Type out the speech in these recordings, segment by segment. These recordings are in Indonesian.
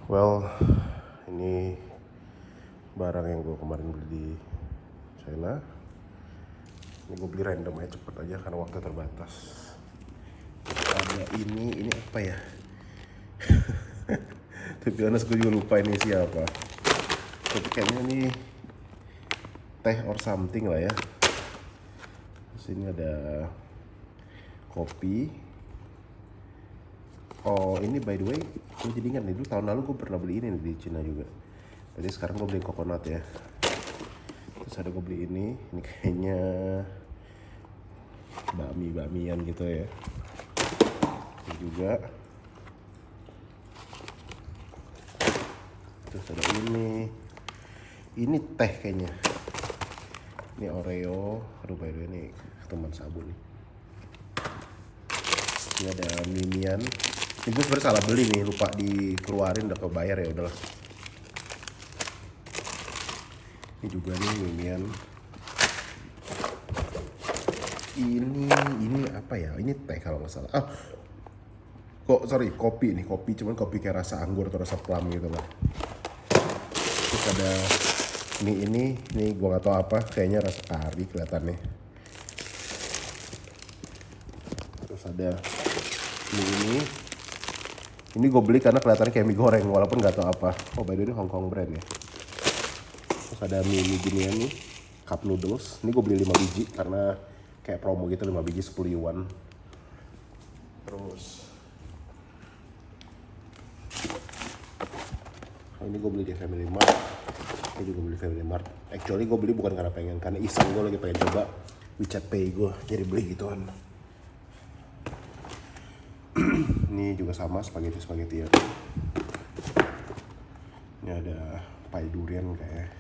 Well, ini barang yang gue kemarin beli di China. Ini gue beli random aja, cepet aja karena waktu terbatas. Ada ini apa ya? Tapi honest gue juga lupa ini siapa. Tapi kayaknya ini teh or something lah ya. Di sini ada kopi. Oh ini by the way, gue jadi ingat nih dulu tahun lalu gue pernah beli ini nih di Cina juga. Jadi sekarang gue beli coconut ya. Terus ada gue beli ini kayaknya bakmian gitu ya. Ini juga. Terus ada ini teh kayaknya. Ini Oreo, aduh by the way ini teman sabun nih. Ini ada Minion. Ini gue sebenernya salah beli nih, lupa dikeluarin, udah kebayar ya udahlah. Ini juga nih Minion. Ini apa ya? Ini teh kalau nggak salah. Kopi nih, cuman kopi kayak rasa anggur atau rasa plum gitu lah. Terus ada ini gue nggak tahu apa, kayaknya rasa kari kelihatannya. Terus ada ini gue beli karena kelihatannya kayak mie goreng walaupun nggak tahu apa. Oh by the way ini Hong Kong brand ya. Terus ada mie ginian nih, cup noodles. Ini gue beli 5 biji karena kayak promo gitu, 5 biji 10 yuan. Terus ini gue beli di Family Mart. Ini juga beli Family Mart. Actually gue beli bukan karena pengen, karena iseng gue lagi pengen coba WeChat Pay gue, jadi beli gituan. Ini juga sama, spaghetti ya. Ini ada pai durian kayak.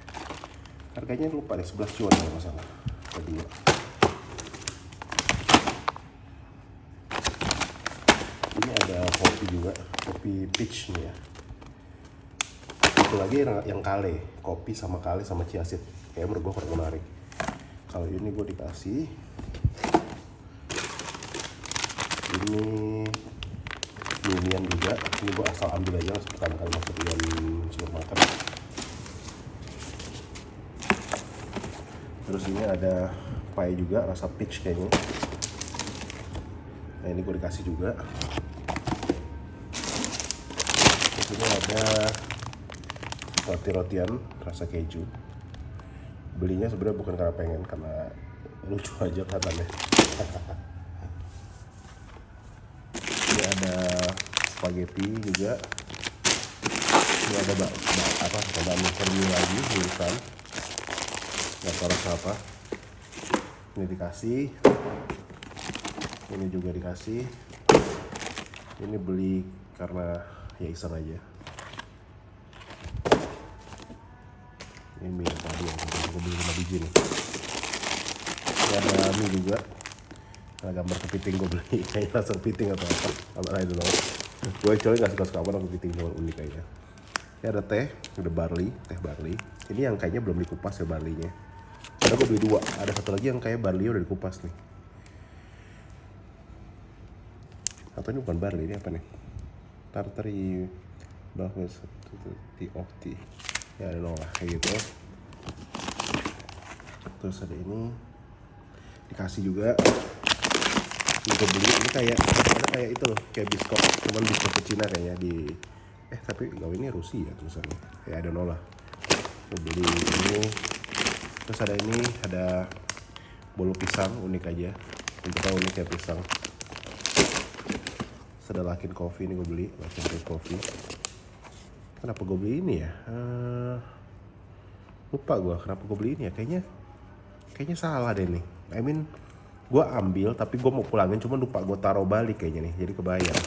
Harganya lupa deh, 11 cuan kalau nggak salah. Kedua. Ini ada kopi juga, kopi peach nih ya. Itu lagi yang kale, kopi sama kale sama chia seed. Kayaknya menurut gue kurang menarik. Kalau ini gue dikasih ini Minion juga. Ini gue asal ambil aja pertama kali masuk di supermarket. Terus ini ada pie juga rasa peach kayaknya. Nah ini gue dikasih juga. Terus ini ada roti-rotian rasa keju. Belinya sebenarnya bukan karena pengen, karena lucu aja katanya. Ini ada spaghetti juga. Ini ada bakmi kermi lagi tulisan. Nggak tahu rasa apa. Ini dikasih. Ini juga dikasih. Ini beli karena ya iseng aja. Ini mie yang tadi yang gue beli 5 biji nih. Ini ada mie juga. Nah, gambar kepiting gue beli. Kayaknya rasa kepiting atau apa. I don't know. Gue actually gak suka banget kepiting, cuma unik kayaknya. Ini ada teh, ada teh barley. Ini yang kayaknya belum dikupas ya barleynya. Karena gue beli 2. Ada satu lagi yang kayak barley udah dikupas nih. Atau ini bukan barley, ini apa nih? Tartary bahwas tea. Ya ada lah kayak gitu. Terus ada ini dikasih juga. Ini gue beli, ini kayak itu loh, kayak biskop, cuman biskop ke Cina kayaknya di tapi gak, ini Rusia tulisannya. Ya ada lah. Gue beli ini. Terus ada ini, ada bolu pisang unik aja. Bentuknya unik kayak pisang. Terus ada Luckin Coffee, ini gue beli Luckin Coffee. Kenapa gue beli ini ya? Lupa gue kenapa gue beli ini ya. Kayaknya salah deh nih. I mean, gue ambil tapi gue mau pulangin, cuma lupa gue taruh balik kayaknya nih. Jadi kebayar.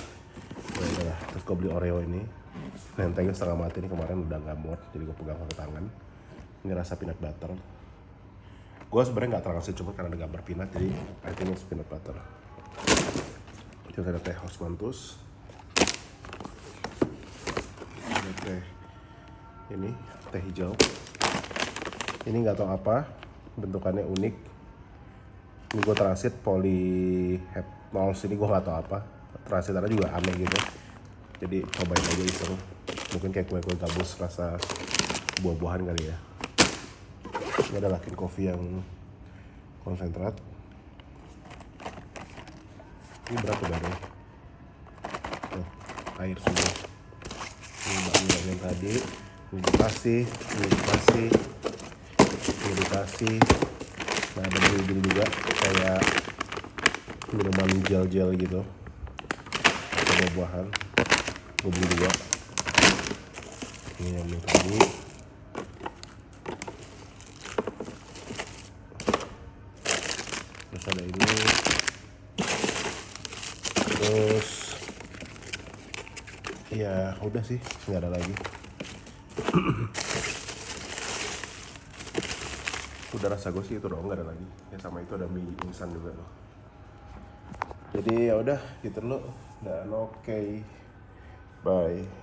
Nah, terus gue beli Oreo ini. Nentengnya setengah mati nih, kemarin udah nggak muat. Jadi gue pegang pakai tangan. Ini rasa peanut butter. Gue sebenarnya nggak terlalu sih, cuma karena ada gambar peanut, jadi I think it's peanut butter. Terus ada teh Osmanthus. Ini teh hijau. Ini nggak tahu apa, bentukannya unik. Ini gue transit polyhepnol, ini gue nggak tahu apa. Transitnya juga aneh gitu. Jadi cobain aja iseng. mungkin kayak kue-kue gabus rasa buah-buahan kali ya. Ini ada Luckin Coffee yang konsentrat. Ini berapa bareng? Oh, air semua. Ini bakmi yang tadi. Ini dikasih. Nah, ada beli juga kayak minuman gel-gel gitu. Ada buah-buahan. Gue beli juga. Ini yang tadi. Terus ada ini. Terus ya udah sih, nggak ada lagi. Udah rasa gue sih itu doang, nggak ada lagi. Ya sama itu ada mie instan juga loh. Jadi ya udah gitu dulu. Dan oke. Bye.